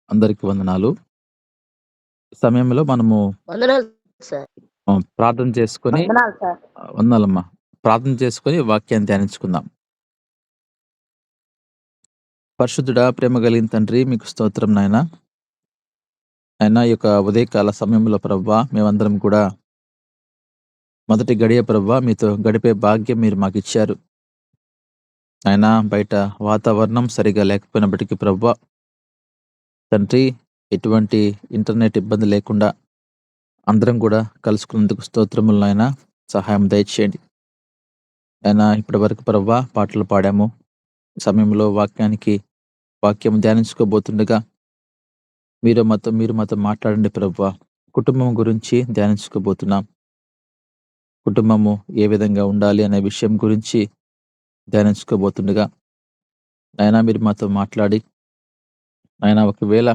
అందరికి వందనాలు. ఈ సమయంలో మనము వందనాలు సార్. ప్రార్థన చేసుకొని వందనాలు సార్. వందనాలమ్మా. ప్రార్థన చేసుకొని వాక్యాన్ని ధ్యానించుకుందాం. పరిశుద్ధుడా, ప్రేమ కలిగిన తండ్రి, మీకు స్తోత్రం నాయనా. అయినా ఈ యొక్క ఉదయకాల సమయంలో ప్రభువా, మేమందరం కూడా మొదటి గడియ ప్రభువా మీతో గడిపే భాగ్యం మీరు మాకు ఇచ్చారు. అయినా బయట వాతావరణం సరిగా లేకపోయినప్పటికీ ప్రభువా తండ్రి, ఎటువంటి ఇంటర్నెట్ ఇబ్బంది లేకుండా అందరం కూడా కలుసుకున్నందుకు స్తోత్రములు నాయనా. సహాయం దయచేయండి. అయినా ఇప్పటి వరకు ప్రభువా పాటలు పాడాము. ఈ సమయంలో వాక్యం ధ్యానించుకోబోతుండగా మీరు మాతో మాట్లాడండి ప్రభువా. కుటుంబం గురించి ధ్యానించుకోబోతున్నాం. కుటుంబము ఏ విధంగా ఉండాలి అనే విషయం గురించి ధ్యానించుకోబోతుండగా నాయనా మీరు మాతో మాట్లాడి, నాయనా ఒకవేళ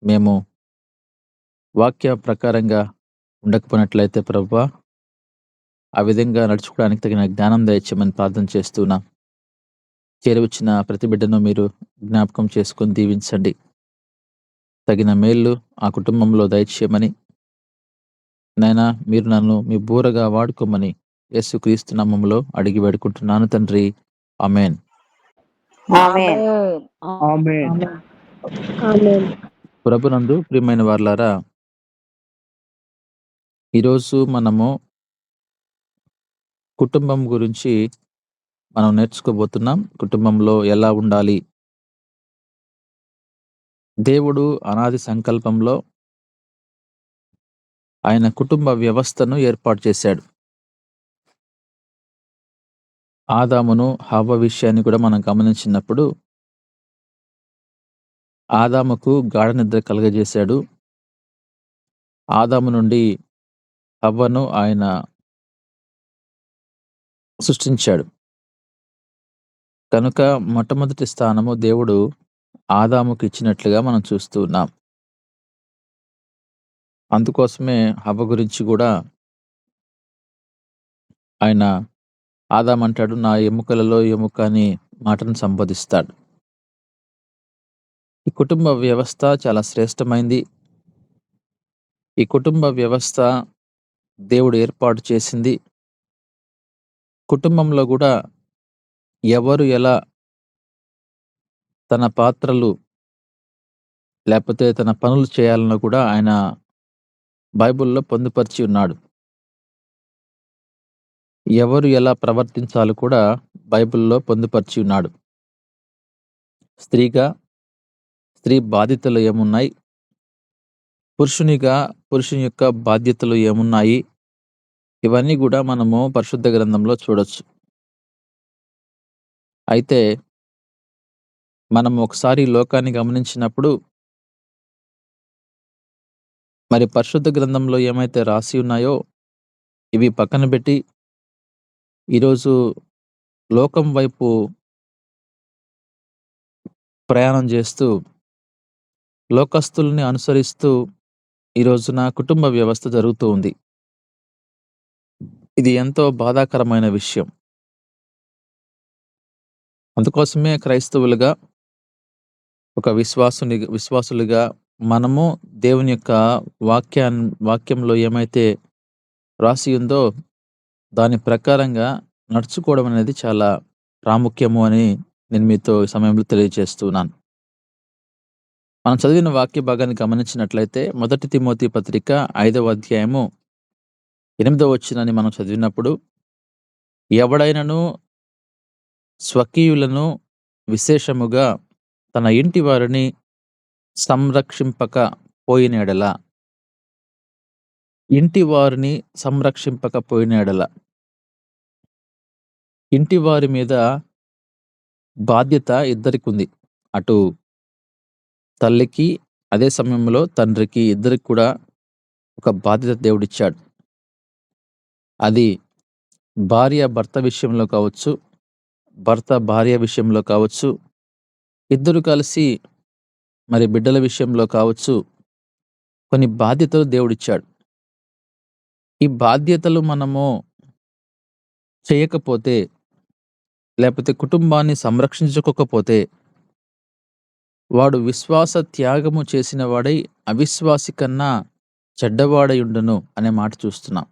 మేము వాక్య ప్రకారంగా ఉండకపోయినట్లయితే ప్రభువా ఆ విధంగా నడుచుకోవడానికి తగిన జ్ఞానం దయచేయమని ప్రార్థన చేస్తున్నా. చేరువచ్చిన ప్రతి బిడ్డను మీరు జ్ఞాపకం చేసుకొని దీవించండి. తగిన మేళ్ళు ఆ కుటుంబంలో దయచేయమని నాయనా మీరు నన్ను మీ బూరగా వాడుకోమని యేసుక్రీస్తు నామములో అడిగి వేడుకుంటున్నాను తండ్రి. ఆమేన్. ఆమేన్. ఆమేన్. ఆమేన్. ప్రభునందు ప్రియమైన వారలారా, ఈరోజు మనము కుటుంబం గురించి మనం నేర్చుకోబోతున్నాం. కుటుంబంలో ఎలా ఉండాలి. దేవుడు అనాది సంకల్పంలో ఆయన కుటుంబ వ్యవస్థను ఏర్పాటు చేశాడు. ఆదామును హవ్వ విషయాన్ని కూడా మనం గమనించినప్పుడు ఆదాముకు గాఢ నిద్ర కలుగజేశాడు. ఆదాము నుండి హవ్వను ఆయన సృష్టించాడు. కనుక మొట్టమొదటి స్థానము దేవుడు ఆదాముకు ఇచ్చినట్లుగా మనం చూస్తూ ఉన్నాం. అందుకోసమే హవ్వ గురించి కూడా ఆయన ఆదామంటాడు, నా ఎముకలలో ఎముక అని మాటను సంబోధిస్తాడు. ఈ కుటుంబ వ్యవస్థ చాలా శ్రేష్టమైంది. ఈ కుటుంబ వ్యవస్థ దేవుడు ఏర్పాటు చేసింది. కుటుంబంలో కూడా ఎవరు ఎలా తన పాత్రలు లేకపోతే తన పనులు చేయాలన్నా కూడా ఆయన బైబిల్లో పొందుపరిచి ఉన్నాడు. ఎవరు ఎలా ప్రవర్తించాలో కూడా బైబిల్లో పొందుపరిచి ఉన్నాడు. స్త్రీ బాధ్యతలు ఏమున్నాయి, పురుషుని యొక్క బాధ్యతలు ఏమున్నాయి, ఇవన్నీ కూడా మనము పరిశుద్ధ గ్రంథంలో చూడొచ్చు. అయితే మనం ఒకసారి లోకాన్ని గమనించినప్పుడు మరి పరిశుద్ధ గ్రంథంలో ఏమైతే రాసి ఉన్నాయో ఇవి పక్కన పెట్టి ఈరోజు లోకం వైపు ప్రయాణం చేస్తూ లోకస్తుల్ని అనుసరిస్తూ ఈ రోజున కుటుంబ వ్యవస్థ జరుగుతూ ఉంది. ఇది ఎంతో బాధాకరమైన విషయం. అందుకోసమే క్రైస్తవులుగా ఒక విశ్వాసులుగా మనము దేవుని యొక్క వాక్యంలో ఏమైతే రాసి ఉందో దాని ప్రకారంగా నడుచుకోవడం అనేది చాలా ప్రాముఖ్యము అని నేను మీతో ఈ సమయంలో తెలియజేస్తున్నాను. మనం చదివిన వాక్య భాగాన్ని గమనించినట్లయితే 1 తిమోతి పత్రిక 5వ అధ్యాయము 8వ వచనాన్ని మనం చదివినప్పుడు, ఎవడైనను స్వకీయులను విశేషముగా తన ఇంటి వారిని సంరక్షింపక పోయిన యెడల, ఇంటి వారిని సంరక్షింపక పోయిన యెడల, ఇంటి వారి మీద బాధ్యత ఇద్దరికి ఉంది. అటు తల్లికి అదే సమయంలో తండ్రికి ఇద్దరికి కూడా ఒక బాధ్యత దేవుడిచ్చాడు. అది భార్య భర్త విషయంలో కావచ్చు, భర్త భార్య విషయంలో కావచ్చు, ఇద్దరు కలిసి మరి బిడ్డల విషయంలో కావచ్చు, కొన్ని బాధ్యతలు దేవుడిచ్చాడు. ఈ బాధ్యతలు మనము చేయకపోతే లేకపోతే కుటుంబాన్ని సంరక్షించుకోకపోతే వాడు విశ్వాస త్యాగము చేసిన వాడై అవిశ్వాసి కన్నా చెడ్డవాడయుండును అనే మాట చూస్తున్నాం.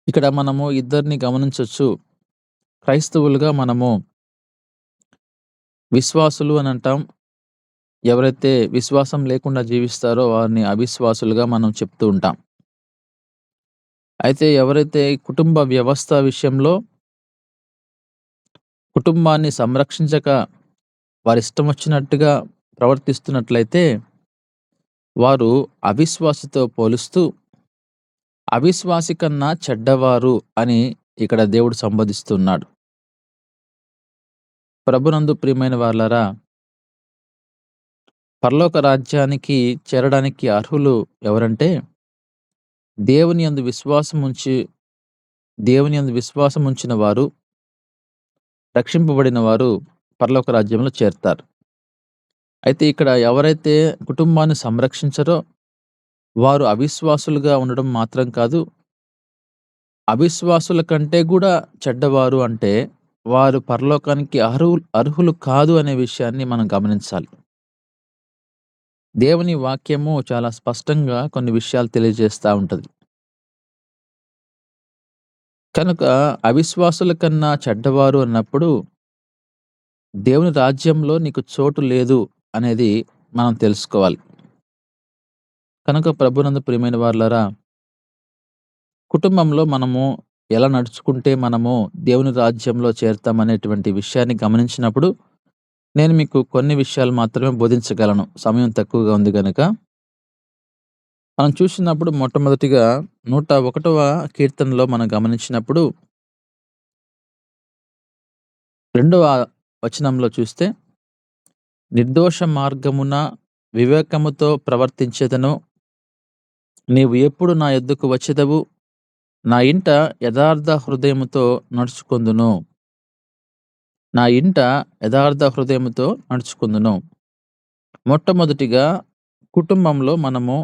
ఇక్కడ మనము ఇద్దరిని గమనించొచ్చు. క్రైస్తవులుగా మనము విశ్వాసులు అని అంటాం. ఎవరైతే విశ్వాసం లేకుండా జీవిస్తారో వారిని అవిశ్వాసులుగా మనం చెప్తూ ఉంటాం. అయితే ఎవరైతే కుటుంబ వ్యవస్థ విషయంలో కుటుంబాన్ని సంరక్షించక వారిష్టం వచ్చినట్టుగా ప్రవర్తిస్తున్నట్లయితే వారు అవిశ్వాసితో పోలుస్తూ అవిశ్వాసి కన్నా చెడ్డవారు అని ఇక్కడ దేవుడు సంబోధిస్తున్నాడు. ప్రభునందు ప్రియమైన వారలారా, పరలోక రాజ్యానికి చేరడానికి అర్హులు ఎవరంటే దేవుని యందు విశ్వాసం ఉంచిన వారు, రక్షింపబడిన వారు పరలోక రాజ్యంలో చేరతారు. అయితే ఇక్కడ ఎవరైతే కుటుంబాన్ని సంరక్షించరో వారు అవిశ్వాసులుగా ఉండడం మాత్రం కాదు, అవిశ్వాసుల కంటే కూడా చెడ్డవారు అంటే వారు పరలోకానికి అర్హులు కాదు అనే విషయాన్ని మనం గమనించాలి. దేవుని వాక్యము చాలా స్పష్టంగా కొన్ని విషయాలు తెలియజేస్తూ ఉంటది. కనుక అవిశ్వాసుల కన్నా చెడ్డవారు అన్నప్పుడు దేవుని రాజ్యంలో నీకు చోటు లేదు అనేది మనం తెలుసుకోవాలి. కనుక ప్రభునందు ప్రియమైన వారలారా, కుటుంబంలో మనము ఎలా నడుచుకుంటే మనము దేవుని రాజ్యంలో చేరతామనేటువంటి విషయాన్ని గమనించినప్పుడు నేను మీకు కొన్ని విషయాలు మాత్రమే బోధించగలను. సమయం తక్కువగా ఉంది గనుక. మనం చూసినప్పుడు మొట్టమొదటిగా 101వ కీర్తనలో మనం గమనించినప్పుడు 2వ వచనంలో చూస్తే, నిర్దోష మార్గమున వివేకముతో ప్రవర్తించెదను, నీవు ఎప్పుడు నా యొద్దకు వచ్చెదవు, నా ఇంట యథార్థ హృదయముతో నడుచుకొందును. నా ఇంట యథార్థ హృదయముతో నడుచుకొందును. మొట్టమొదటిగా కుటుంబంలో మనము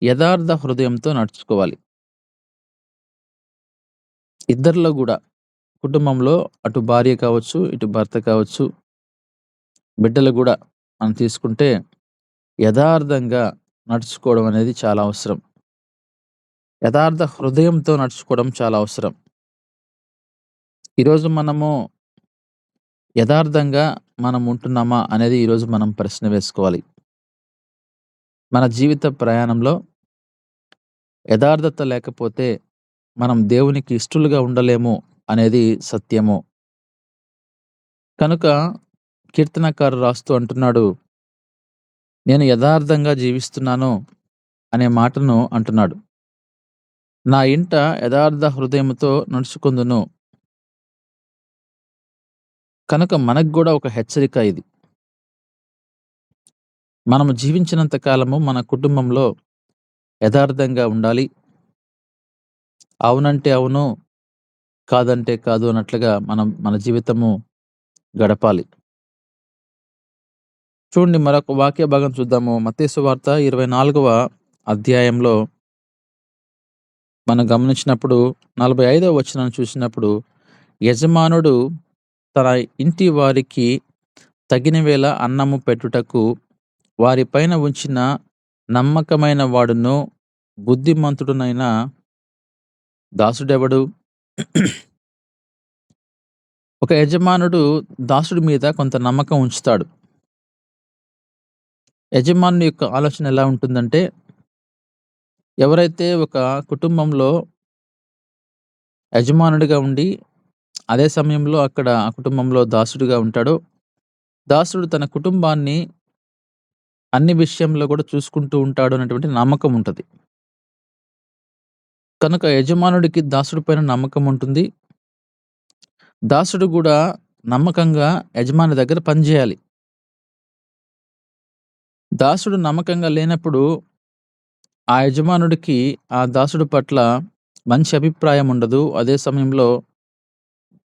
యథార్థ హృదయంతో నడుచుకోవాలి. ఇద్దరిలో కూడా, కుటుంబంలో అటు భార్య కావచ్చు, ఇటు భర్త కావచ్చు, బిడ్డలు కూడా మనం తీసుకుంటే యథార్థంగా నడుచుకోవడం అనేది చాలా అవసరం. యథార్థ హృదయంతో నడుచుకోవడం చాలా అవసరం. ఈరోజు మనము యథార్థంగా మనం ఉంటున్నామా అనేది ఈరోజు మనం ప్రశ్న వేసుకోవాలి. మన జీవిత ప్రయాణంలో యథార్థత లేకపోతే మనం దేవునికి ఇష్టలుగా ఉండలేము అనేది సత్యము. కనుక కీర్తనకారుడు రాస్తూ అంటున్నాడు, నేను యథార్థంగా జీవిస్తున్నాను అనే మాటను అంటున్నాడు. నా ఇంట యథార్థ హృదయముతో నడుచుకొందును. కనుక మనకు కూడా ఒక హెచ్చరిక ఇది. మనము జీవించినంత కాలము మన కుటుంబంలో యథార్థంగా ఉండాలి. అవునంటే అవును, కాదంటే కాదు అన్నట్లుగా మనం మన జీవితము గడపాలి. చూడండి, మరొక వాక్య భాగం చూద్దాము. మత్తయి సువార్త 24వ అధ్యాయంలో మనం గమనించినప్పుడు 45వ వచనాన్ని చూసినప్పుడు, యజమానుడు తన ఇంటి వారికి తగిన వేళ అన్నము పెట్టుటకు వారిపైన ఉంచిన నమ్మకమైన వాడును బుద్ధిమంతుడునైన దాసుడెవడు? ఒక యజమానుడు దాసుడి మీద కొంత నమ్మకం ఉంచుతాడు. యజమానుని యొక్క ఆలోచన ఎలా ఉంటుందంటే, ఎవరైతే ఒక కుటుంబంలో యజమానుడిగా ఉండి అదే సమయంలో అక్కడ ఆ కుటుంబంలో దాసుడిగా ఉంటాడో, దాసుడు తన కుటుంబాన్ని అన్ని విషయంలో కూడా చూసుకుంటూ ఉంటాడు అనేటువంటి నమ్మకం ఉంటుంది. కనుక యజమానుడికి దాసుడి పైన నమ్మకం ఉంటుంది. దాసుడు కూడా నమ్మకంగా యజమాని దగ్గర పనిచేయాలి. దాసుడు నమ్మకంగా లేనప్పుడు ఆ యజమానుడికి ఆ దాసుడు పట్ల మంచి అభిప్రాయం ఉండదు. అదే సమయంలో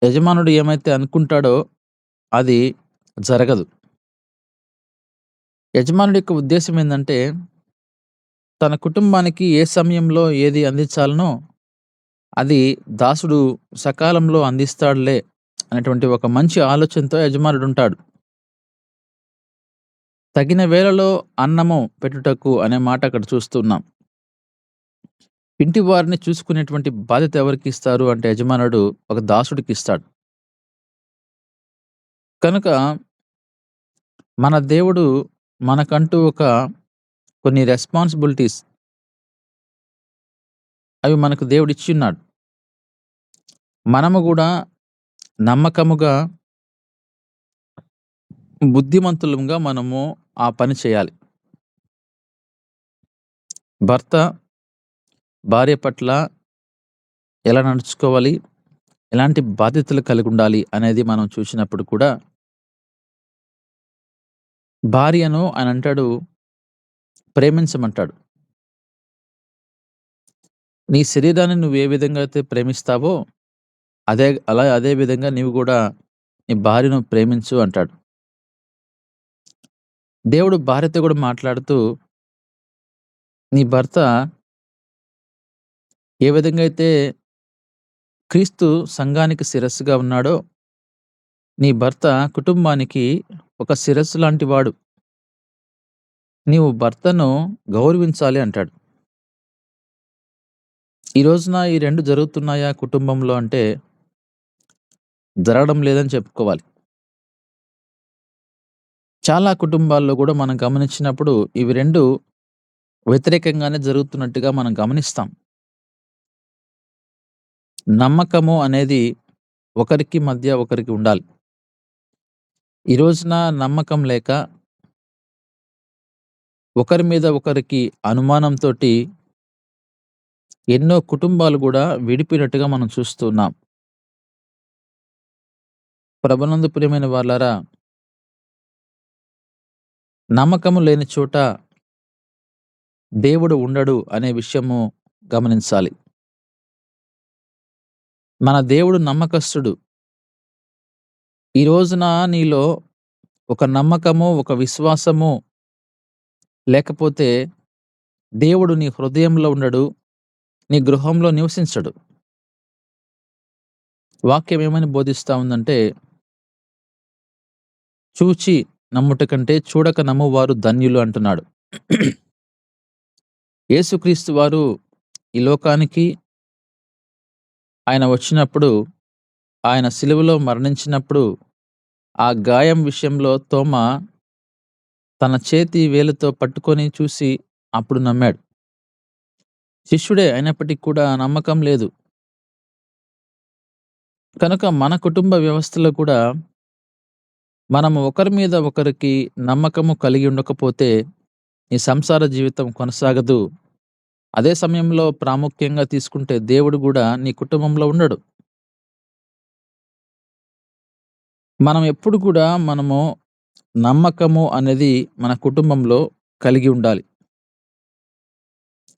యజమానుడు ఏమైతే అనుకుంటాడో అది జరగదు. యజమానుడి యొక్క ఉద్దేశం ఏందంటే, తన కుటుంబానికి ఏ సమయంలో ఏది అందించాలనో అది దాసుడు సకాలంలో అందిస్తాడులే అనేటువంటి ఒక మంచి ఆలోచనతో యజమానుడు ఉంటాడు. తగిన వేళలో అన్నము పెట్టుటకు అనే మాట అక్కడ చూస్తున్నాం. ఇంటి వారిని చూసుకునేటువంటి బాధ్యత ఎవరికిస్తారు అంటే యజమానుడు ఒక దాసుడికిస్తాడు. కనుక మన దేవుడు మనకంటూ కొన్ని రెస్పాన్సిబిలిటీస్ అవి మనకు దేవుడిచ్చున్నాడు. మనము గూడా నమ్మకముగా, బుద్ధిమంతులంగా మనము ఆ పని చేయాలి. భర్త భార్య పట్ల ఎలా నడుచుకోవాలి, ఎలాంటి బాధ్యతలు కలిగుండాలి అనేది మనం చూసినప్పుడు కూడా భార్యను ఆయనంటాడు ప్రేమించమంటాడు. నీ శరీరాన్ని నువ్వు ఏ విధంగా అయితే ప్రేమిస్తావో అదే విధంగా నీవు గూడా నీ భార్యను ప్రేమించు అంటాడు. దేవుడు భార్యతో గూడా మాట్లాడుతూ నీ భర్త ఏ విధంగా అయితే క్రీస్తు సంఘానికి శిరస్సుగా ఉన్నాడో, నీ భర్త కుటుంబానికి ఒక శిరస్సు లాంటి వాడు. నీవు భర్తను గౌరవించాలి అంటాడు. ఈ రోజున ఈ 2 జరుగుతున్నాయా కుటుంబంలో అంటే, జరగడం లేదని చెప్పుకోవాలి. చాలా కుటుంబాల్లో గూడా మనం గమనించినప్పుడు ఇవి 2 వ్యతిరేకంగానే జరుగుతున్నట్టుగా మనం గమనిస్తాం. నమ్మకము అనేది ఒకరికి మధ్య ఒకరికి ఉండాలి. ఈ రోజున నమ్మకం లేక, ఒకరి మీద ఒకరికి అనుమానంతోటి ఎన్నో కుటుంబాలు గూడా విడిపోయినట్టుగా మనం చూస్తున్నాం. ప్రభునందు ప్రియమైన వాళ్ళారా, నమ్మకము లేని చోట దేవుడు ఉండడు అనే విషయము గమనించాలి. మన దేవుడు నమ్మకస్తుడు. ఈ రోజున నీలో ఒక నమ్మకము, ఒక విశ్వాసము లేకపోతే దేవుడు నీ హృదయంలో ఉండడు, నీ గృహంలో నివసించడు. వాక్యం ఏమని బోధిస్తా ఉందంటే, చూచి నమ్ముట కంటే చూడక నమ్మువారు ధన్యులు అంటున్నాడు. యేసుక్రీస్తు వారు ఈ లోకానికి ఆయన వచ్చినప్పుడు, ఆయన సిలువలో మరణించినప్పుడు, ఆ గాయం విషయంలో తోమ తన చేతి వేలుతో పట్టుకొని చూసి అప్పుడు నమ్మాడు. శిష్యుడే అయినప్పటికి కూడా నమ్మకం లేదు. కనుక మన కుటుంబ వ్యవస్థలో కూడా మనము ఒకరి మీద ఒకరికి నమ్మకము కలిగి ఉండకపోతే నీ సంసార జీవితం కొనసాగదు. అదే సమయంలో ప్రాముఖ్యంగా తీసుకుంటే దేవుడు గూడా నీ కుటుంబంలో ఉండడు. మనం ఎప్పుడు కూడా నమ్మకము అనేది మన కుటుంబంలో కలిగి ఉండాలి.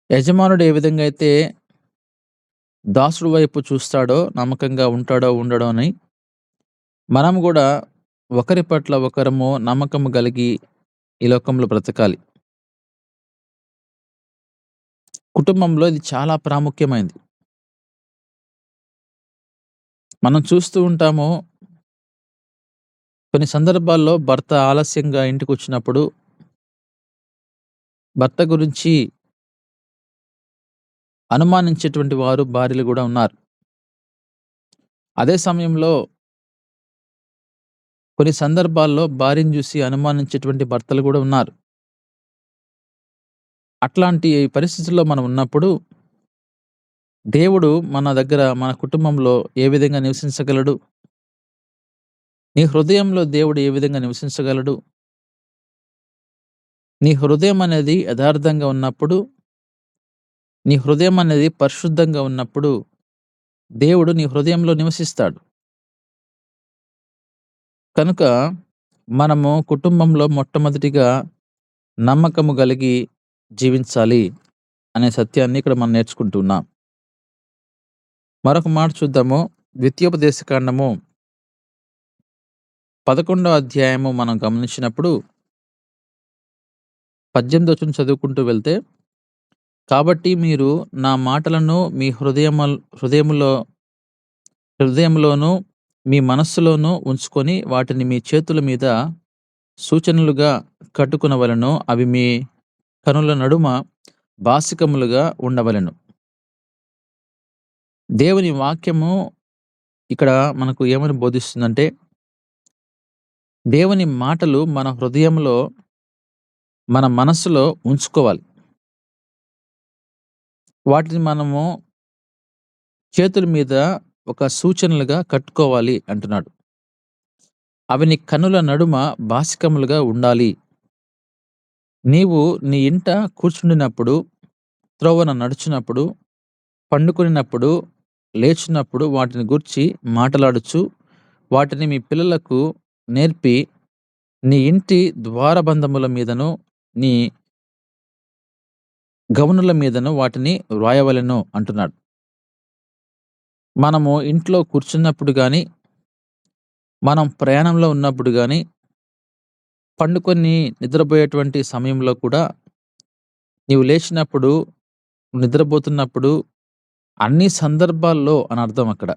యజమానుడు ఏ విధంగా అయితే దాసుడు వైపు చూస్తాడో, నమ్మకంగా ఉంటాడో ఉండడో అని మనం గూడా ఒకరి పట్ల ఒకరము నమ్మకము కలిగి ఈ లోకంలో బ్రతకాలి. కుటుంబంలో ఇది చాలా ప్రాముఖ్యమైంది. మనం చూస్తూ ఉంటాము, కొన్ని సందర్భాల్లో భర్త ఆలస్యంగా ఇంటికొచ్చినప్పుడు, భర్త గురించి అనుమానించేటువంటి వారు భార్యలు గూడా ఉన్నారు. అదే సమయంలో కొన్ని సందర్భాల్లో భార్యను జూసి అనుమానించేటువంటి భర్తలు గూడా ఉన్నారు. అట్లాంటి పరిస్థితుల్లో మనం ఉన్నప్పుడు, దేవుడు మన కుటుంబంలో ఏ విధంగా నివసించగలడు? నీ హృదయంలో దేవుడు ఏ విధంగా నివసించగలడు? నీ హృదయం అనేది యథార్థంగా ఉన్నప్పుడు, నీ హృదయం అనేది పరిశుద్ధంగా ఉన్నప్పుడు, దేవుడు నీ హృదయంలో నివసిస్తాడు. కనుక మనము కుటుంబంలో మొట్టమొదటిగా నమ్మకము కలిగి జీవించాలి అనే సత్యాన్ని ఇక్కడ మనం నేర్చుకుంటున్నాం. మరొక మాట చూద్దాము. ద్వితీయోపదేశకాండము 11వ అధ్యాయము మనం గమనించినప్పుడు 18వ వచనం చదువుకుంటూ వెళ్తే, కాబట్టి మీరు నా మాటలను మీ హృదయములోను మీ మనస్సులోను ఉంచుకొని వాటిని మీ చేతుల మీద సూచనలుగా కట్టుకొనవలెను. అవి మీ కనుల నడుమ బాసికములుగా ఉండవలెను. దేవుని వాక్యము ఇక్కడ మనకు ఏమని బోధిస్తుందంటే, దేవుని మాటలు మన హృదయంలో, మన మనస్సులో ఉంచుకోవాలి. వాటిని మనము చేతుల మీద ఒక సూచనలుగా కట్టుకోవాలి అంటున్నాడు. అవి నీ కనుల నడుమ బాసికములుగా ఉండాలి. నీవు నీ ఇంట కూర్చుండినప్పుడు, త్రోవన నడుచునప్పుడు, పండుకొనినప్పుడు, లేచినప్పుడు వాటిని గూర్చి మాటలాడుచు, వాటిని మీ పిల్లలకు నేర్పి, నీ ఇంటి ద్వారబంధముల మీదను, నీ గవనుల మీదను వాటిని వ్రాయవలెను అంటున్నాడు. మనము ఇంట్లో కూర్చున్నప్పుడు గాని, మనం ప్రయాణంలో ఉన్నప్పుడు గాని, పండుకొని నిద్రపోయేటువంటి సమయంలో కూడా, నీవు లేచినప్పుడు, నిద్రపోతున్నప్పుడు, అన్ని సందర్భాల్లో అని అర్థం అక్కడ.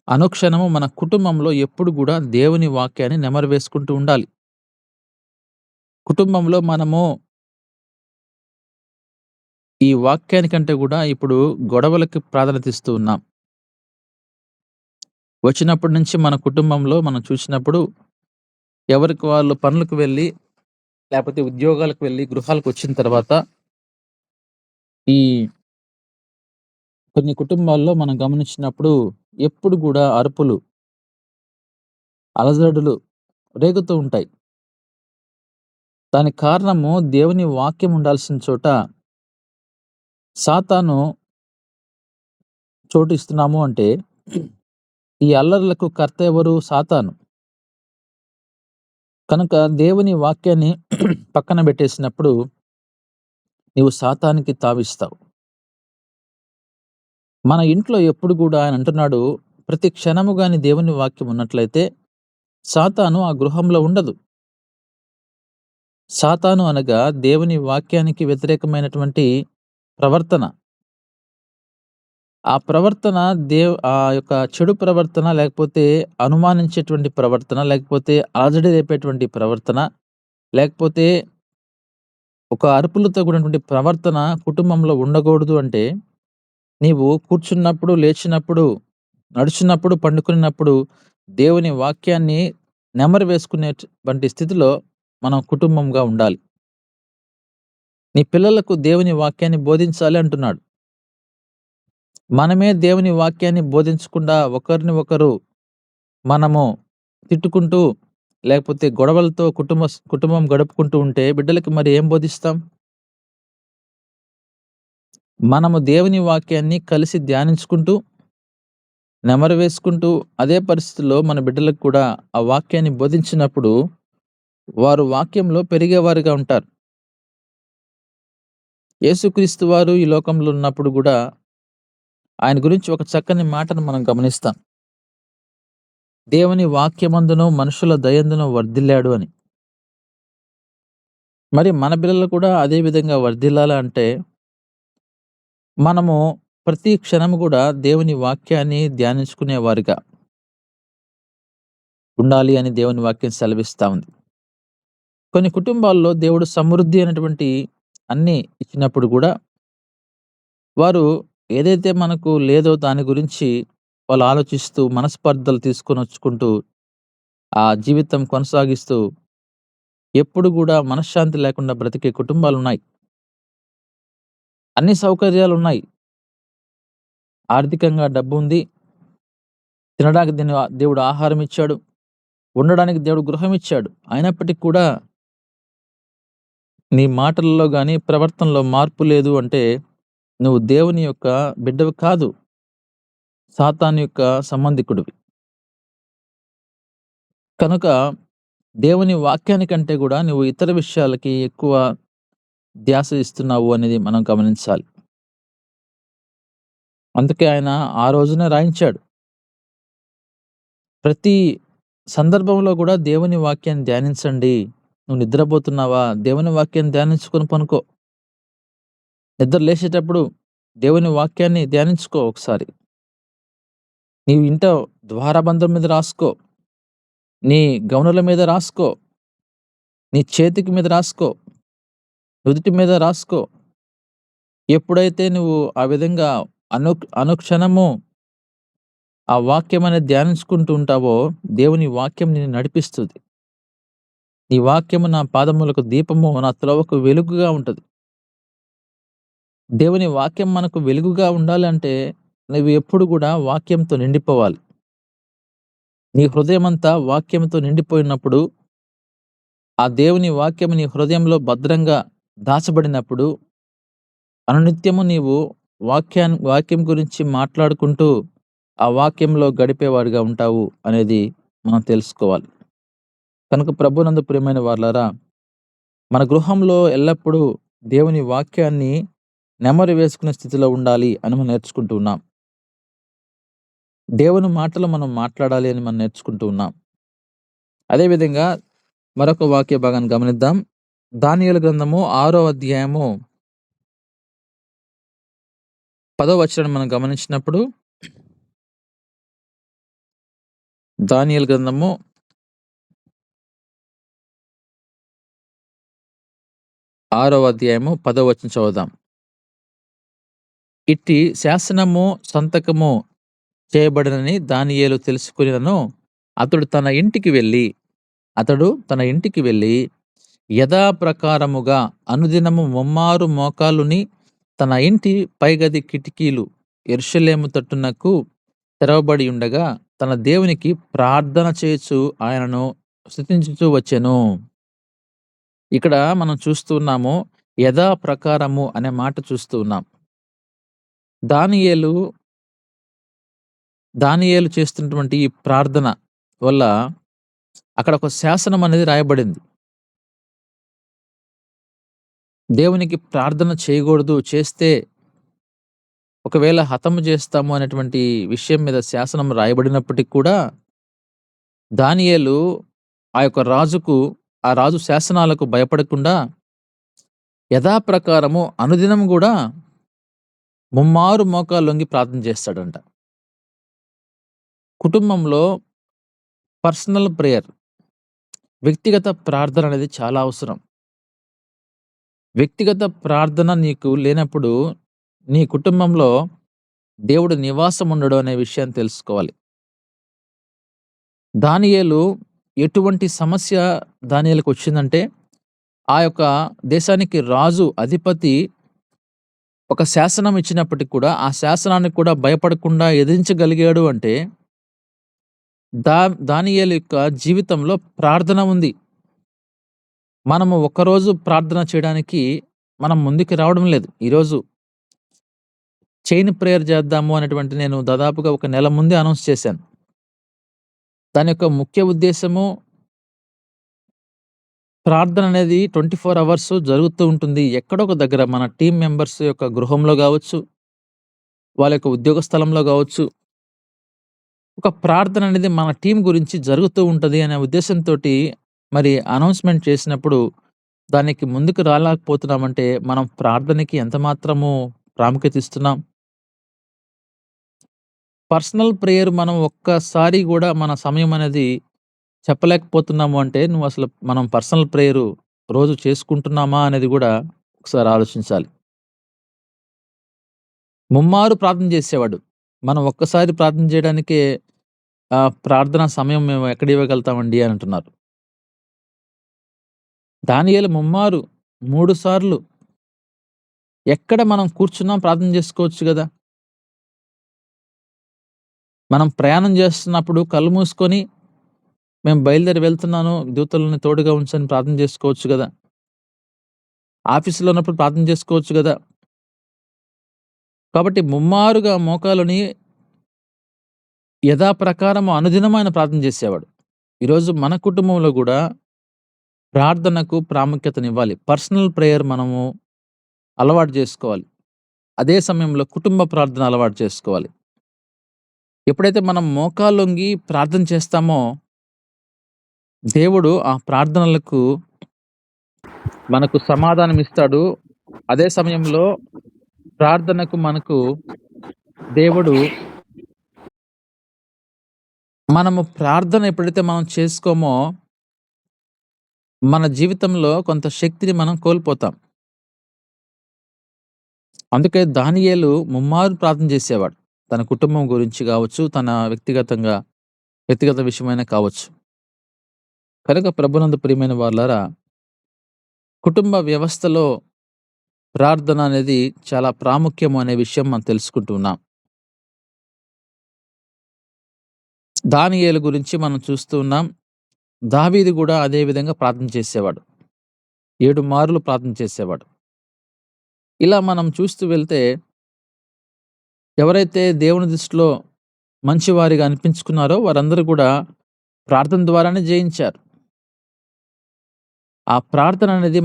అనుక్షణము మన కుటుంబంలో ఎప్పుడు గూడా దేవుని వాక్యాన్ని నెమరు వేసుకుంటూ ఉండాలి. కుటుంబంలో మనము ఈ వాక్యానికంటే గూడా ఇప్పుడు గొడవలకి ప్రాధాన్యత ఇస్తూ ఉన్నాం. వచ్చినప్పటి నుంచి మన కుటుంబంలో మనం చూసినప్పుడు, ఎవరికి వాళ్ళు పనులకు వెళ్ళి, లేపోతే ఉద్యోగాలకు వెళ్ళి, గృహాలకొచ్చిన తర్వాత, ఈ కొన్ని కుటుంబాల్లో మనం గమనించినప్పుడు ఎప్పుడు గూడా అరుపులు, అలజడులు రేగుతూ ఉంటాయి. దానికి కారణము దేవుని వాక్యం ఉండాల్సిన చోట సాతాను చోటు ఇస్తున్నాము అంటే, ఈ అల్లర్లకు కర్త ఎవరు? సాతాను. కనుక దేవుని వాక్యాన్ని పక్కన బెట్టేసినప్పుడు నీవు సాతానికి తావిస్తావు. మన ఇంట్లో ఎప్పుడు గూడా ఆయన అంటున్నాడు, ప్రతి క్షణము గాని దేవుని వాక్యం ఉన్నట్లయితే సాతాను ఆ గృహంలో ఉండదు. సాతాను అనగా దేవుని వాక్యానికి వ్యతిరేకమైనటువంటి ప్రవర్తన. ఆ ప్రవర్తన ఆ యొక్క చెడు ప్రవర్తన, లేకపోతే అనుమానించేటువంటి ప్రవర్తన, లేకపోతే అలజడి రేపేటువంటి ప్రవర్తన, లేకపోతే ఒక అరుపులతో కూడినటువంటి ప్రవర్తన కుటుంబంలో ఉండకూడదు అంటే, నీవు కూర్చున్నప్పుడు, లేచినప్పుడు, నడుచున్నప్పుడు, పండుకున్నప్పుడు దేవుని వాక్యాన్ని నెమరు వేసుకునేటువంటి స్థితిలో మనం కుటుంబంగా ఉండాలి. నీ పిల్లలకు దేవుని వాక్యాన్ని బోధించాలి అంటున్నాడు. మనమే దేవుని వాక్యాన్ని బోధించకుండా ఒకరిని ఒకరు మనము తిట్టుకుంటూ, లేకపోతే గొడవలతో కుటుంబం గడుపుకుంటూ ఉంటే బిడ్డలకి మరి ఏం బోధిస్తాం? మనము దేవుని వాక్యాన్ని కలిసి ధ్యానించుకుంటూ, నెమరు వేసుకుంటూ, అదే పరిస్థితిలో మన బిడ్డలకు కూడా ఆ వాక్యాన్ని బోధించినప్పుడు వారు వాక్యంలో పెరిగేవారుగా ఉంటారు. యేసుక్రీస్తు వారు ఈ లోకంలో ఉన్నప్పుడు గూడా ఆయన గురించి ఒక చక్కని మాటను మనం గమనిస్తాం. దేవుని వాక్యమందును మనుషుల దయందును వర్ధిల్లాడు అని. మరి మన పిల్లలు కూడా అదే విధంగా వర్ధిల్లాలా అంటే, మనము ప్రతి క్షణము గూడా దేవుని వాక్యాన్ని ధ్యానించుకునే వారిగా ఉండాలి అని దేవుని వాక్యం సెలవిస్తా ఉంది. కొన్ని కుటుంబాల్లో దేవుడు సమృద్ధి అయినటువంటి అన్నీ ఇచ్చినప్పుడు గూడా, వారు ఏదైతే మనకు లేదో దాని గురించి వాళ్ళు ఆలోచిస్తూ, మనస్పర్ధలు తీసుకొనొచ్చుకుంటూ, ఆ జీవితం కొనసాగిస్తూ, ఎప్పుడు గూడా మనశ్శాంతి లేకుండా బ్రతికే కుటుంబాలున్నాయి. అన్ని సౌకర్యాలున్నాయి. ఆర్థికంగా డబ్బుంది. తినడానికి దేవుడు ఆహారం ఇచ్చాడు. ఉండడానికి దేవుడు గృహం ఇచ్చాడు. అయినప్పటికి కూడా నీ మాటల్లో గాని, ప్రవర్తనలో మార్పు లేదు అంటే, నువ్వు దేవుని యొక్క బిడ్డవి కాదు. సాతాను యొక్క సంబంధికుడివి. కనుక దేవుని వాక్యానికంటే గూడా నువ్వు ఇతర విషయాలకి ఎక్కువ ధ్యాస ఇస్తున్నావు అనేది మనం గమనించాలి. అందుకే ఆయన ఆ రోజునే రాయించాడు. ప్రతి సందర్భంలో గూడా దేవుని వాక్యాన్ని ధ్యానించండి. నువ్వు నిద్రపోతున్నావా? దేవుని వాక్యాన్ని ధ్యానించుకొని పనుకో. నిద్ర లేచేటప్పుడు దేవుని వాక్యాన్ని ధ్యానించుకో ఒకసారి. నీవు ఇంట ద్వారబంధం మీద రాసుకో. నీ గౌనుల మీద రాసుకో, నీ చేతికి మీద రాసుకో, నుదుటి మీద రాసుకో. ఎప్పుడైతే నువ్వు ఆ విధంగా అనుక్షణము ఆ వాక్యం అనేది ధ్యానించుకుంటూ ఉంటావో, దేవుని వాక్యం నిన్ను నడిపిస్తుంది. నీ వాక్యము నా పాదములకు దీపము, నా త్రోవకు వెలుగుగా ఉంటది. దేవుని వాక్యం మనకు వెలుగుగా ఉండాలంటే, నువ్వు ఎప్పుడు కూడా వాక్యంతో నిండిపోవాలి. నీ హృదయమంతా వాక్యంతో నిండిపోయినప్పుడు, ఆ దేవుని వాక్యం నీ హృదయంలో భద్రంగా దాచబడినప్పుడు, అనునిత్యము నీవు వాక్యం గురించి మాట్లాడుకుంటూ, ఆ వాక్యంలో గడిపేవాడిగా ఉంటావు అనేది మనం తెలుసుకోవాలి. కనుక ప్రభునందు ప్రియమైన వారలారా, మన గృహంలో ఎల్లప్పుడూ దేవుని వాక్యాన్ని నెమరు వేసుకునే స్థితిలో ఉండాలి అని మనం నేర్చుకుంటూ ఉన్నాం. దేవుని మాటలు మనం మాట్లాడాలి అని మనం నేర్చుకుంటూ ఉన్నాం. అదేవిధంగా మరొక వాక్య భాగాన్ని గమనిద్దాం. దానియేలు గ్రంథము 6వ అధ్యాయము 10వ వచనాన్ని మనం గమనించినప్పుడు, దానియేలు గ్రంథము 6వ అధ్యాయము 10వ వచనం చదువుదాం. ఇట్టి శాసనము సంతకము చేయబడినని దానియేలు తెలుసుకొనినను అతడు తన ఇంటికి వెళ్ళి యథాప్రకారముగా అనుదినము ముమ్మారు మోకాలుని తన ఇంటి పైగది కిటికీలు యెరూషలేము తట్టునకు తెరవబడి ఉండగా తన దేవునికి ప్రార్థన చేయుచు ఆయనను స్తుతించుచూ వచ్చెను. ఇక్కడ మనం చూస్తూ ఉన్నాము, యథాప్రకారము అనే మాట చూస్తూ ఉన్నాం. దానియేలు చేస్తున్నటువంటి ఈ ప్రార్థన వల్ల అక్కడ ఒక శాసనం అనేది రాయబడింది. దేవునికి ప్రార్థన చేయకూడదు, చేస్తే ఒకవేళ హతము చేస్తాము అనేటువంటి విషయం మీద శాసనం రాయబడినప్పటికీ కూడా దానియేలు ఆ రాజు శాసనాలకు భయపడకుండా యథాప్రకారము అనుదినం కూడా ముమ్మారు మోకాళ్ళొంగి ప్రార్థన చేస్తాడంట. కుటుంబంలో పర్సనల్ ప్రేయర్, వ్యక్తిగత ప్రార్థన అనేది చాలా అవసరం. వ్యక్తిగత ప్రార్థన నీకు లేనప్పుడు నీ కుటుంబంలో దేవుడు నివాసం ఉండడు అనే విషయాన్ని తెలుసుకోవాలి. దానియేలు ఎటువంటి సమస్య దానియేలుకు వచ్చిందంటే, ఆ యొక్క దేశానికి రాజు అధిపతి ఒక శాసనం ఇచ్చినప్పటికి కూడా ఆ శాసనానికి కూడా భయపడకుండా ఎదిరించగలిగాడు అంటే దానియేలు యొక్క జీవితంలో ప్రార్థన ఉంది. మనము ఒక్కరోజు ప్రార్థన చేయడానికి మనం ముందుకు రావడం లేదు. ఈరోజు చైన్ ప్రేయర్ చేద్దాము అనేటువంటి నేను దాదాపుగా ఒక నెల ముందే అనౌన్స్ చేశాను. దాని యొక్క ముఖ్య ఉద్దేశము, ప్రార్థన అనేది 24 అవర్స్ జరుగుతూ ఉంటుంది. ఎక్కడో ఒక దగ్గర మన టీం మెంబర్స్ యొక్క గృహంలో కావచ్చు, వాళ్ళ యొక్క ఉద్యోగ స్థలంలో కావచ్చు, ఒక ప్రార్థన అనేది మన టీం గురించి జరుగుతూ ఉంటది అనే ఉద్దేశంతోటి మరి అనౌన్స్‌మెంట్ చేసినప్పుడు దానికి ముందుకు రాలేకపోతున్నామంటే మనం ప్రార్థనకి ఎంత మాత్రము ప్రాముఖ్యత ఇస్తున్నాం. పర్సనల్ ప్రేయర్ మనం ఒక్కసారి గూడా మన సమయం అనేది చెప్పలేకపోతున్నాము అంటే మనం పర్సనల్ ప్రేయరు రోజు చేసుకుంటున్నామా అనేది గూడా ఒకసారి ఆలోచించాలి. ముమ్మారు ప్రార్థన చేసేవాడు. మనం ఒక్కసారి ప్రార్థన చేయడానికే ప్రార్థనా సమయం మేము ఎక్కడ ఇవ్వగలుగుతామండి అని అంటున్నారు. దానియేలు ముమ్మారు 3 సార్లు ఎక్కడ మనం కూర్చున్నాం ప్రార్థన చేసుకోవచ్చు గదా! మనం ప్రయాణం చేస్తున్నప్పుడు కళ్ళు మూసుకొని మేము బయలుదేరి వెళ్తున్నాను, దూతలను తోడుగా ఉంచని ప్రార్థన చేసుకోవచ్చు గదా! ఆఫీసులో ఉన్నప్పుడు ప్రార్థన చేసుకోవచ్చు గదా! కాబట్టి ముమ్మారుగా మోకాలుని యథాప్రకారము అనుదినం ఆయన ప్రార్థన చేసేవాడు. ఈరోజు మన కుటుంబంలో గూడా ప్రార్థనకు ప్రాముఖ్యతనివ్వాలి. పర్సనల్ ప్రేయర్ మనము అలవాటు చేసుకోవాలి. అదే సమయంలో కుటుంబ ప్రార్థన అలవాటు చేసుకోవాలి. ఎప్పుడైతే మనం మోకాళ్ళొంగి ప్రార్థన చేస్తామో, దేవుడు ఆ ప్రార్థనలకు మనకు సమాధానం ఇస్తాడు. అదే సమయంలో ప్రార్థనకు మనకు దేవుడు మనము ప్రార్థన ఎప్పుడైతే మనం చేసుకోమో, మన జీవితంలో కొంత శక్తిని మనం కోల్పోతాం. అందుకే దానియేలు ముమ్మారు ప్రార్థన చేసేవాడు. తన కుటుంబం గురించి గావచ్చు, తన వ్యక్తిగత విషయమైనా కావచ్చు. కనుక ప్రభునందు ప్రియమైన వారలారా, కుటుంబ వ్యవస్థలో ప్రార్థన అనేది చాలా ప్రాముఖ్యము అనే విషయం మనం తెలుసుకుంటూ ఉన్నాం. దానియేలు గురించి మనం చూస్తూ ఉన్నాం. దావీదు గూడా అదే విధంగా ప్రార్థన చేసేవాడు. 7 మార్లు ప్రార్థన చేసేవాడు. ఇలా మనం చూస్తూ వెళ్తే, ఎవరైతే దేవుని దృష్టిలో మంచివారిగా అనిపించుకున్నారో వారందరూ కూడా ప్రార్థన ద్వారానే జయించారు. ఆ ప్రార్థన అనేది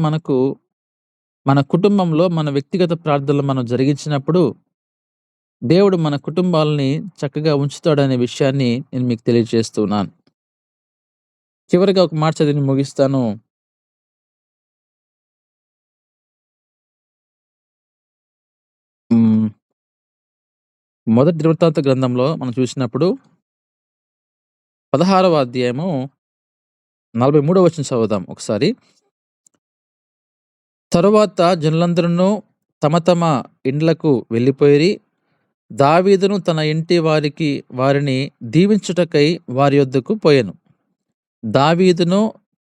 మన కుటుంబంలో మన వ్యక్తిగత ప్రార్థనలు మనం జరిగించినప్పుడు, దేవుడు మన కుటుంబాలని చక్కగా ఉంచుతాడనే విషయాన్ని నేను మీకు తెలియజేస్తూ ఉన్నాను. చివరిగా ఒక మాట చదివి ముగిస్తాను. హ్మ్. మొదటి దినవృత్తాంత గ్రంథంలో మనం చూసినప్పుడు 16వ అధ్యాయము 43వ వచనం చదువుదాం ఒకసారి. తరువాత జనులందరూ తమ తమ ఇండ్లకు వెళ్ళిపోయిరి. దావీదును తన ఇంటి వారిని దీవించుటకై వారి యొద్దకు పోయెను. దావీదును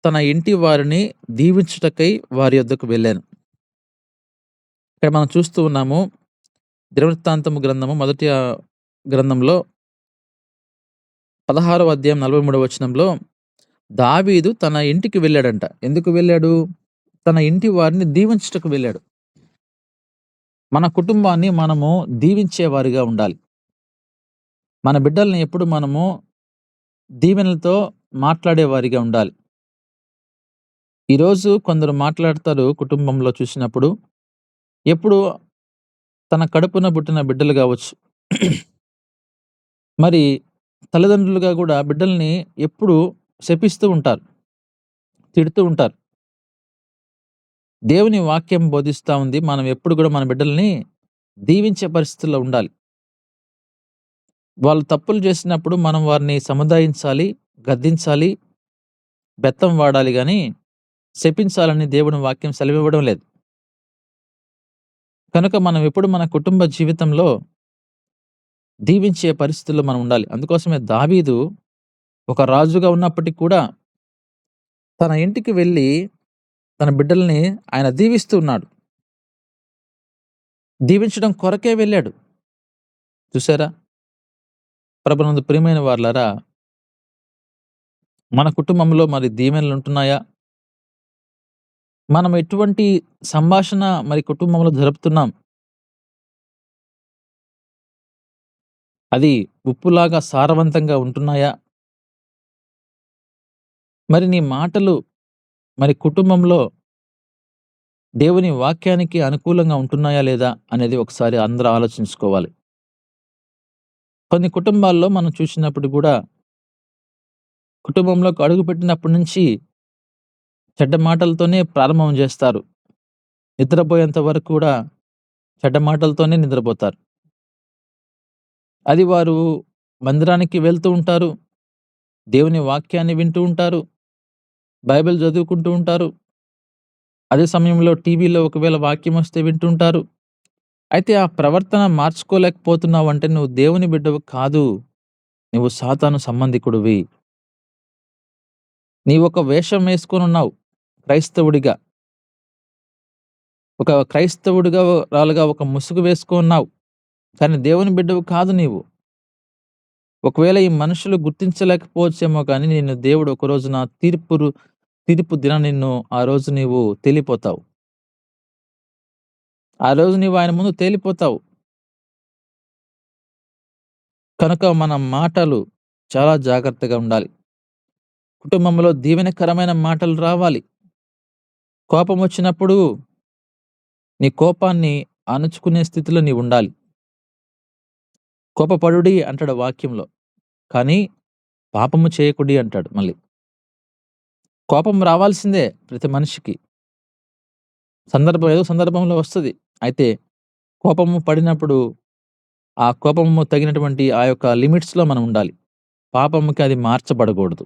తన ఇంటి వారిని దీవించుటకై వారి యొద్దకు వెళ్ళాను. ఇక్కడ మనం చూస్తూ ఉన్నాము, దినవృత్తాంతము గ్రంథము మొదటి గ్రంథంలో 16వ అధ్యాయం 43వ వచనంలో దావీదు తన ఇంటికి వెళ్ళాడంట. ఎందుకు వెళ్ళాడు? తన ఇంటి వారిని దీవించుటకు వెళ్ళాడు. మన కుటుంబాన్ని మనము దీవించేవారిగా ఉండాలి. మన బిడ్డల్ని ఎప్పుడు మనము దీవెనలతో మాట్లాడేవారిగా ఉండాలి. ఈరోజు కొందరు మాట్లాడతారు కుటుంబంలో చూసినప్పుడు, ఎప్పుడు తన కడుపున పుట్టిన బిడ్డలు కావచ్చు, మరి తల్లిదండ్రులుగా కూడా బిడ్డల్ని ఎప్పుడు శపిస్తూ ఉంటారు, తిడుతూ ఉంటారు. దేవుని వాక్యం బోధిస్తూ ఉంది, మనం ఎప్పుడు కూడా మన బిడ్డల్ని దీవించే పరిస్థితుల్లో ఉండాలి. వాళ్ళు తప్పులు చేసినప్పుడు మనం వారిని సముదాయించాలి, గద్దించాలి, బెత్తం వాడాలి, కానీ శపించాలని దేవుని వాక్యం సెలవివ్వడం లేదు. కనుక మనం ఎప్పుడు మన కుటుంబ జీవితంలో దీవించే పరిస్థితుల్లో మనం ఉండాలి. అందుకోసమే దావీదు ఒక రాజుగా ఉన్నప్పటికీ కూడా తన ఇంటికి వెళ్ళి తన బిడ్డల్ని ఆయన దీవిస్తూ ఉన్నాడు. దీవించడం కొరకే వెళ్ళాడు. చూసారా? ప్రభునందు ప్రియమైన వారలారా, మన కుటుంబంలో మరి దీవెనలు ఉంటున్నాయా? మనం ఎటువంటి సంభాషణ మరి కుటుంబంలో జరుపుతున్నాం? అది ఉప్పులాగా సారవంతంగా ఉంటున్నాయా? మరి నీ మాటలు మరి కుటుంబంలో దేవుని వాక్యానికి అనుకూలంగా ఉంటున్నాయా లేదా అనేది ఒకసారి అందరూ ఆలోచించుకోవాలి. కొన్ని కుటుంబాల్లో మనం చూసినప్పుడు కూడా కుటుంబంలోకి అడుగుపెట్టినప్పటి నుంచి చెడ్డ మాటలతోనే ప్రారంభం చేస్తారు. నిద్రపోయేంత వరకు కూడా చెడ్డ మాటలతోనే నిద్రపోతారు. అది వారు మందిరానికి వెళ్తూ ఉంటారు, దేవుని వాక్యాన్ని వింటూ ఉంటారు, బైబిల్ చదువుకుంటూ ఉంటారు. అదే సమయంలో టీవీలో ఒకవేళ వాక్యం వస్తే వింటుంటారు. అయితే ఆ ప్రవర్తన మార్చుకోలేకపోతున్నావు అంటే నువ్వు దేవుని బిడ్డవు కాదు, నువ్వు సాతాను సంబంధికుడివి. నీవు ఒక వేషం వేసుకొని ఉన్నావు క్రైస్తవుడిగా, ఒక క్రైస్తవుడిగా రాలుగా ఒక ముసుగు వేసుకున్నావు, కానీ దేవుని బిడ్డవు కాదు నీవు. ఒకవేళ ఈ మనుషులు గుర్తించలేకపోవచ్చేమో కానీ నిన్ను దేవుడు ఒక రోజున తీర్పు దిన నిన్ను ఆ రోజు నీవు తేలిపోతావు. ఆ రోజు నీవు ఆయన ముందు తేలిపోతావు. కనుక మన మాటలు చాలా జాగ్రత్తగా ఉండాలి. కుటుంబంలో దీవెనకరమైన మాటలు రావాలి. కోపం వచ్చినప్పుడు నీ కోపాన్ని అణుచుకునే స్థితిలో నీవు ఉండాలి. కోపపడుడి అంటాడు వాక్యంలో, కానీ పాపము చేయకుడి అంటాడు. మళ్ళీ కోపం రావాల్సిందే ప్రతి మనిషికి. ఏదో సందర్భంలో వస్తుంది. అయితే కోపము పడినప్పుడు ఆ కోపము తగినటువంటి ఆ యొక్క లిమిట్స్లో మనం ఉండాలి. పాపముకి అది మార్చబడకూడదు.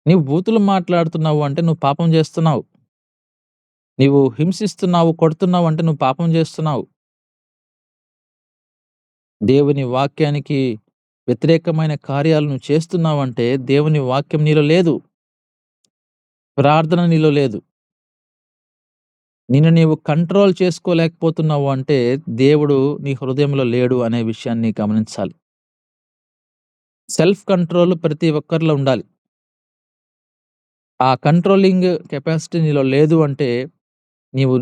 నీవు బూతులు మాట్లాడుతున్నావు అంటే నువ్వు పాపం చేస్తున్నావు. నీవు హింసిస్తున్నావు, కొడుతున్నావు అంటే నువ్వు పాపం చేస్తున్నావు. దేవుని వాక్యానికి వ్యతిరేకమైన కార్యాలు నువ్వు చేస్తున్నావంటే దేవుని వాక్యం నీలో లేదు. ప్రార్థన నీలో లేదు. నిన్ను నీవు కంట్రోల్ చేసుకోలేకపోతున్నావు అంటే దేవుడు నీ హృదయంలో లేడు అనే విషయాన్ని గమనించాలి. సెల్ఫ్ కంట్రోల్ ప్రతి ఒక్కరిలో ఉండాలి. ఆ కంట్రోలింగ్ కెపాసిటీ నీలో లేదు అంటే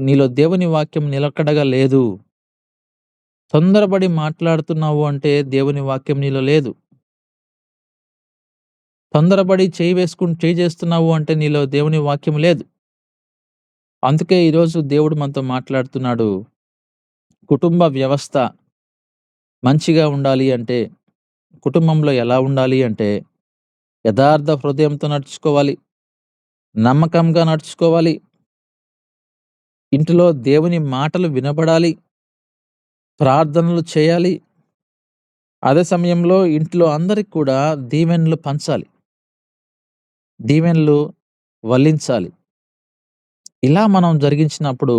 నీలో దేవుని వాక్యం నిలకడగా లేదు. తొందరపడి మాట్లాడుతున్నావు అంటే దేవుని వాక్యం నీలో లేదు. తొందరపడి చేయి చేస్తున్నావు అంటే నీలో దేవుని వాక్యం లేదు. అందుకే ఈరోజు దేవుడు మనతో మాట్లాడుతున్నాడు. కుటుంబ వ్యవస్థ మంచిగా ఉండాలి అంటే, కుటుంబంలో ఎలా ఉండాలి అంటే, యథార్థ హృదయంతో నడుచుకోవాలి. నమ్మకంగా నడుచుకోవాలి. ఇంటిలో దేవుని మాటలు వినబడాలి. ప్రార్థనలు చేయాలి. అదే సమయంలో ఇంట్లో అందరికి కూడా దీవెనలు పంచాలి. దీవెనలు వల్లించాలి. ఇలా మనం జరిగించినప్పుడు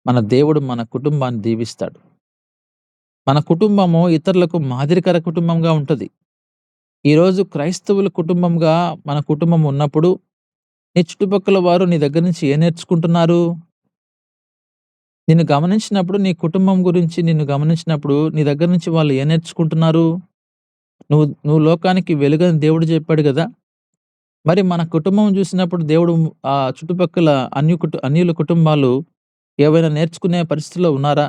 మన దేవుడు మన కుటుంబాన్ని దీవిస్తాడు. మన కుటుంబము ఇతరులకు మాదిరికర కుటుంబంగా ఉంటది. ఈరోజు క్రైస్తవుల కుటుంబంగా మన కుటుంబం ఉన్నప్పుడు నీ చుట్టుపక్కల వారు నీ దగ్గర నుంచి ఏం నేర్చుకుంటున్నారు? నిన్ను గమనించినప్పుడు నిన్ను గమనించినప్పుడు నీ దగ్గర నుంచి వాళ్ళు ఏం నేర్చుకుంటున్నారు? నువ్వు లోకానికి వెలుగని దేవుడు చెప్పాడు గదా! మరి మన కుటుంబం చూసినప్పుడు దేవుడు చుట్టుపక్కల అన్యుల కుటుంబాలు ఏవైనా నేర్చుకునే పరిస్థితిలో ఉన్నారా?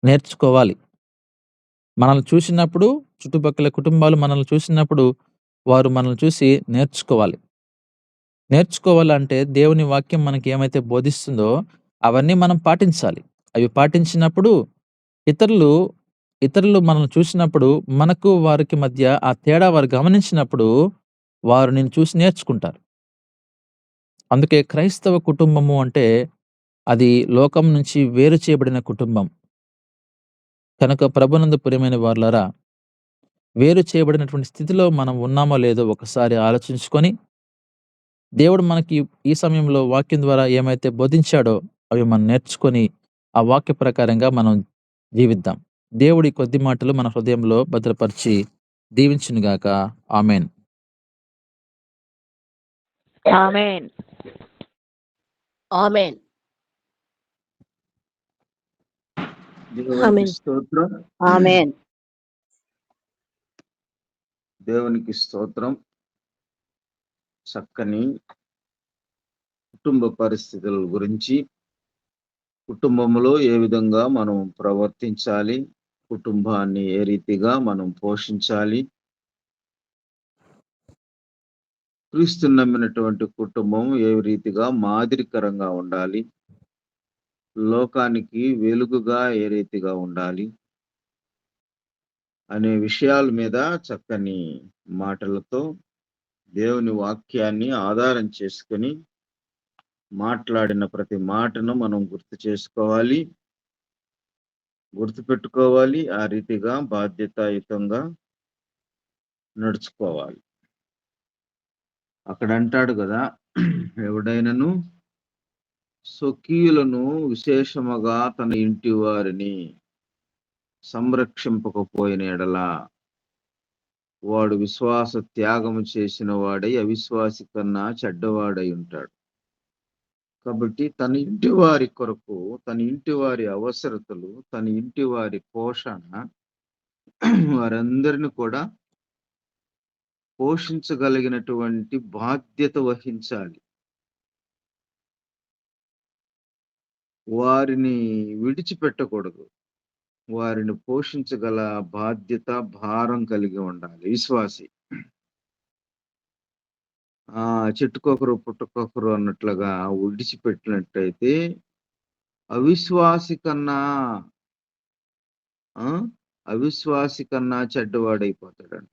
నేర్చుకోవాలి. మనల్ని చూసినప్పుడు చుట్టుపక్కల కుటుంబాలు మనల్ని చూసినప్పుడు వారు మనల్ని చూసి నేర్చుకోవాలి. నేర్చుకోవాలంటే దేవుని వాక్యం మనకి ఏమైతే బోధిస్తుందో అవన్నీ మనం పాటించాలి. అవి పాటించినప్పుడు ఇతరులు మనల్ని చూసినప్పుడు మనకు వారికి మధ్య ఆ తేడా వారు గమనించినప్పుడు వారు నిన్ను చూసి నేర్చుకుంటారు. అందుకే క్రైస్తవ కుటుంబము అంటే అది లోకం నుంచి వేరు చేయబడిన కుటుంబం. కనుక ప్రభునందు ప్రియమైన వారలారా, వేరు చేయబడినటువంటి స్థితిలో మనం ఉన్నామో లేదో ఒకసారి ఆలోచించుకొని, దేవుడు మనకి ఈ సమయంలో వాక్యం ద్వారా ఏమైతే బోధించాడో అవి మనం నేర్చుకొని, ఆ వాక్య ప్రకారంగా మనం జీవిద్దాం. దేవుడి కొద్ది మాటలు మన హృదయంలో భద్రపరిచి దీవించునుగాక. ఆమేన్. ఆమేన్. ఆమేన్. దేవునికి ఆమేన్. స్తోత్రం. ఆమేన్. దేవునికి స్తోత్రం. చక్కని కుటుంబ పరిస్థితుల గురించి, కుటుంబంలో ఏ విధంగా మనం ప్రవర్తించాలి, కుటుంబాన్ని ఏ రీతిగా మనం పోషించాలి, క్రీస్తుని నమ్మినటువంటి కుటుంబం ఏ రీతిగా మాదిరికరంగా ఉండాలి, లోకానికి వెలుగుగా ఏ రీతిగా ఉండాలి అనే విషయాల మీద చక్కని మాటలతో దేవుని వాక్యాన్ని ఆధారం చేసుకొని మాట్లాడిన ప్రతి మాటను మనం గుర్తు చేసుకోవాలి, గుర్తుపెట్టుకోవాలి. ఆ రీతిగా బాధ్యతాయుతంగా నడుచుకోవాలి. అక్కడ అంటాడు కదా, ఎవడైనను స్వకీయులను విశేషముగా తన ఇంటి వారిని సంరక్షింపకపోయిన ఎడల వాడు విశ్వాస త్యాగము చేసిన వాడై అవిశ్వాసి కన్నా చెడ్డవాడై ఉంటాడు. కాబట్టి తన ఇంటి వారి కొరకు, తన ఇంటి వారి అవసరతలు, తన ఇంటి వారి పోషణ, వారందరిని కూడా పోషించగలిగినటువంటి బాధ్యత వహించాలి. వారిని విడిచిపెట్టకూడదు. వారిని పోషించగల బాధ్యత, భారం కలిగి ఉండాలి విశ్వాసి. చెట్టుకొకరు పుట్టకొకరు అన్నట్లుగా విడిచిపెట్టినట్టయితే అవిశ్వాసి కన్నా చెడ్డవాడైపోతాడంట.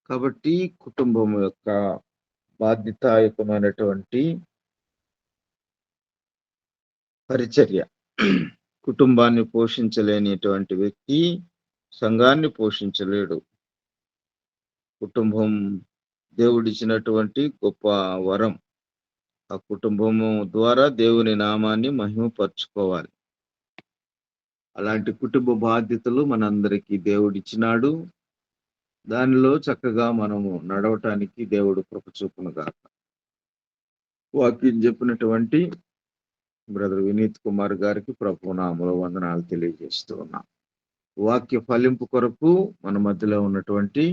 కాబట్టి కుటుంబం యొక్క బాధ్యతాయుతమైనటువంటి పరిచర్య, కుటుంబాన్ని పోషించలేనిటువంటి వ్యక్తి సంఘాన్ని పోషించలేడు. కుటుంబం దేవుడిచ్చినటువంటి గొప్ప వరం. ఆ కుటుంబము ద్వారా దేవుని నామాన్ని మహిమపరచుకోవాలి. అలాంటి కుటుంబ బాధ్యతలు మనందరికీ దేవుడిచ్చినాడు. దానిలో చక్కగా మనము నడవటానికి దేవుడు కృప చూపునుగాక. వాక్యం చెప్పినటువంటి బ్రదర్ వినీత్ కుమార్ గారికి ప్రభు నామములో వందనాలు తెలియజేస్తూ ఉన్నాం. వాక్య ఫలింపు కొరకు మన మధ్యలో ఉన్నటువంటి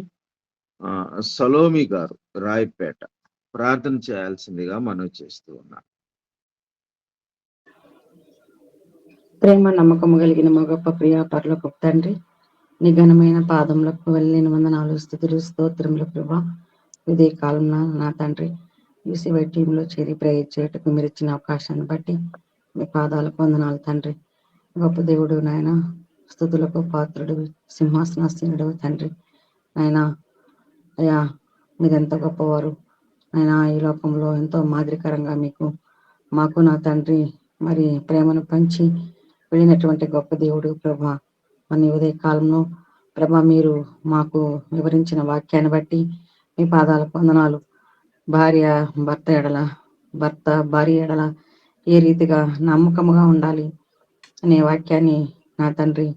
సలోమి గారు రాయపేట ప్రార్థన చేయాల్సిందిగా మనం చేస్తూ ఉన్నాం. ప్రేమ నమ్మకము కలిగిన మా గొప్ప ప్రియ పరలోకపు తండ్రి, నీ ఘనమైన పాదములకు వెళ్ళిన వందనాలు స్తుతులు స్తోత్రములు ప్రభా. ఇదే కాలంలో నా తండ్రి యూసీవై టీంలో చేరి ప్రేయర్ చేయటకు మీరు ఇచ్చిన అవకాశాన్ని బట్టి మీ పాదాలకు వందనాలు తండ్రి. గొప్ప దేవుడు నాయన, స్తుతులకు పాత్రుడు, సింహాసనాసీనుడు తండ్రి. నాయన అయ్యా, మీరెంత గొప్పవారు నాయన. ఈ లోకంలో ఎంతో మాదిరికరంగా మాకు నా తండ్రి మరి ప్రేమను పంచి వెళ్ళినటువంటి గొప్ప దేవుడు ప్రభా. మన ఉదయ కాలంలో ప్రభా మీరు మాకు వివరించిన వాక్యాన్ని బట్టి మీ పాదాలకు వందనాలు. భర్త భార్య ఎడల ఏ రీతిగా నమ్మకముగా ఉండాలి అనే వాక్యాన్ని నా తండ్రి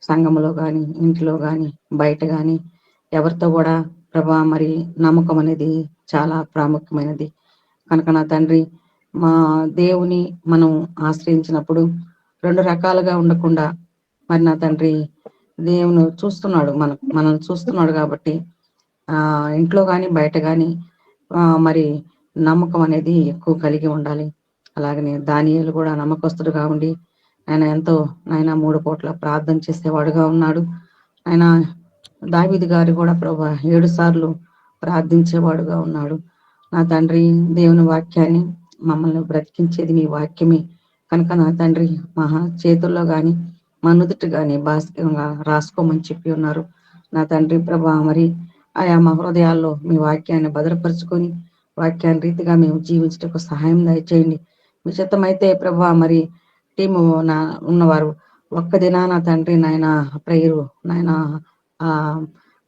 సంఘములో కానీ, ఇంట్లో కానీ, బయట కానీ ఎవరితో కూడా ప్రభా మరి నమ్మకం అనేది చాలా ప్రాముఖ్యమైనది కనుక నా తండ్రి, మా దేవుని మనం ఆశ్రయించినప్పుడు రెండు రకాలుగా ఉండకుండా మరి నా తండ్రి దేవుని చూస్తున్నాడు, మనల్ని చూస్తున్నాడు కాబట్టి ఇంట్లో కానీ బయట కానీ మరి నమ్మకం అనేది ఎక్కువ కలిగి ఉండాలి. అలాగనే దానియేలు కూడా నమ్మకస్తుడుగా ఉండి ఆయన ఎంతో 3 పూట్ల ప్రార్థన చేసేవాడుగా ఉన్నాడు. ఆయన దావీదు గారు కూడా ప్రభా 7 సార్లు ప్రార్థించేవాడుగా ఉన్నాడు. నా తండ్రి, దేవుని వాక్యాన్ని మమ్మల్ని బ్రతికించేది మీ వాక్యమే కనుక నా తండ్రి మా చేతుల్లో కానీ మా నుదుటి కానీ భాస్కరంగా రాసుకోమని చెప్పి ఉన్నారు. నా తండ్రి ప్రభా మరి ఆయా మా హృదయాల్లో మీ వాక్యాన్ని భద్రపరుచుకొని వాక్యాన్ని రీతిగా మేము జీవించటకు సహాయం దయచేయండి. మీ చిత్తమైతే ప్రభా మరి టీము ఉన్నవారు ఒక్క దినాన తండ్రి నాయన ప్రేయరు నాయన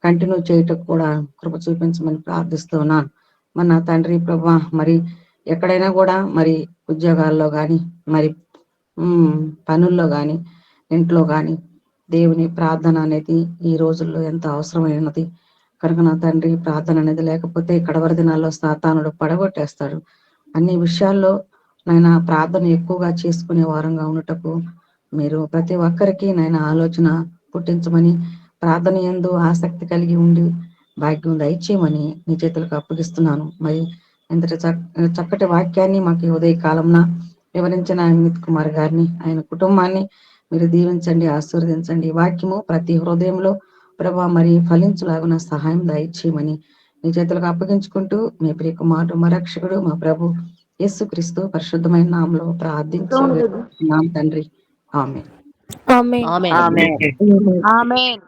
కంటిన్యూ చేయటకు కూడా కృప చూపించమని ప్రార్థిస్తున్నాను. మరి నా తండ్రి ప్రభా మరి ఎక్కడైనా కూడా మరి ఉద్యోగాల్లో కానీ మరి పనుల్లో కానీ ఇంట్లో కానీ దేవుని ప్రార్థన అనేది ఈ రోజుల్లో ఎంతో అవసరమైనది కనుక నా తండ్రి ప్రార్థన అనేది లేకపోతే కడవరి దినాల్లో సాతానుడు పడగొట్టేస్తాడు. అన్ని విషయాల్లో నాయన ప్రార్థన ఎక్కువగా చేసుకునే వారంగా ఉండటకు మీరు ప్రతి ఒక్కరికి నాయన ఆలోచన పుట్టించమని, ప్రార్థన యందు ఆసక్తి కలిగి ఉండి భాగ్యం దయచేయమని నీ చేతులకు అప్పగిస్తున్నాను. మరి ఎంతటి చక్కటి వాక్యాన్ని మాకు ఉదయ కాలంలో వివరించిన వినీత్ కుమార్ గారిని, ఆయన కుటుంబాన్ని మీరు దీవించండి, ఆశీర్వదించండి. వాక్యము ప్రతి హృదయంలో ప్రభా మరి ఫలించలాగున సహాయం దయచేయమని నీ చేతులకు అప్పగించుకుంటూ మీ ప్రియ కుమారుడు మా రక్షకుడు మా ప్రభు యేసుక్రీస్తు పరిశుద్ధమైన నామములో ప్రార్థించున్నాం తండ్రి. ఆమేన్. ఆమేన్. ఆమేన్. ఆమేన్.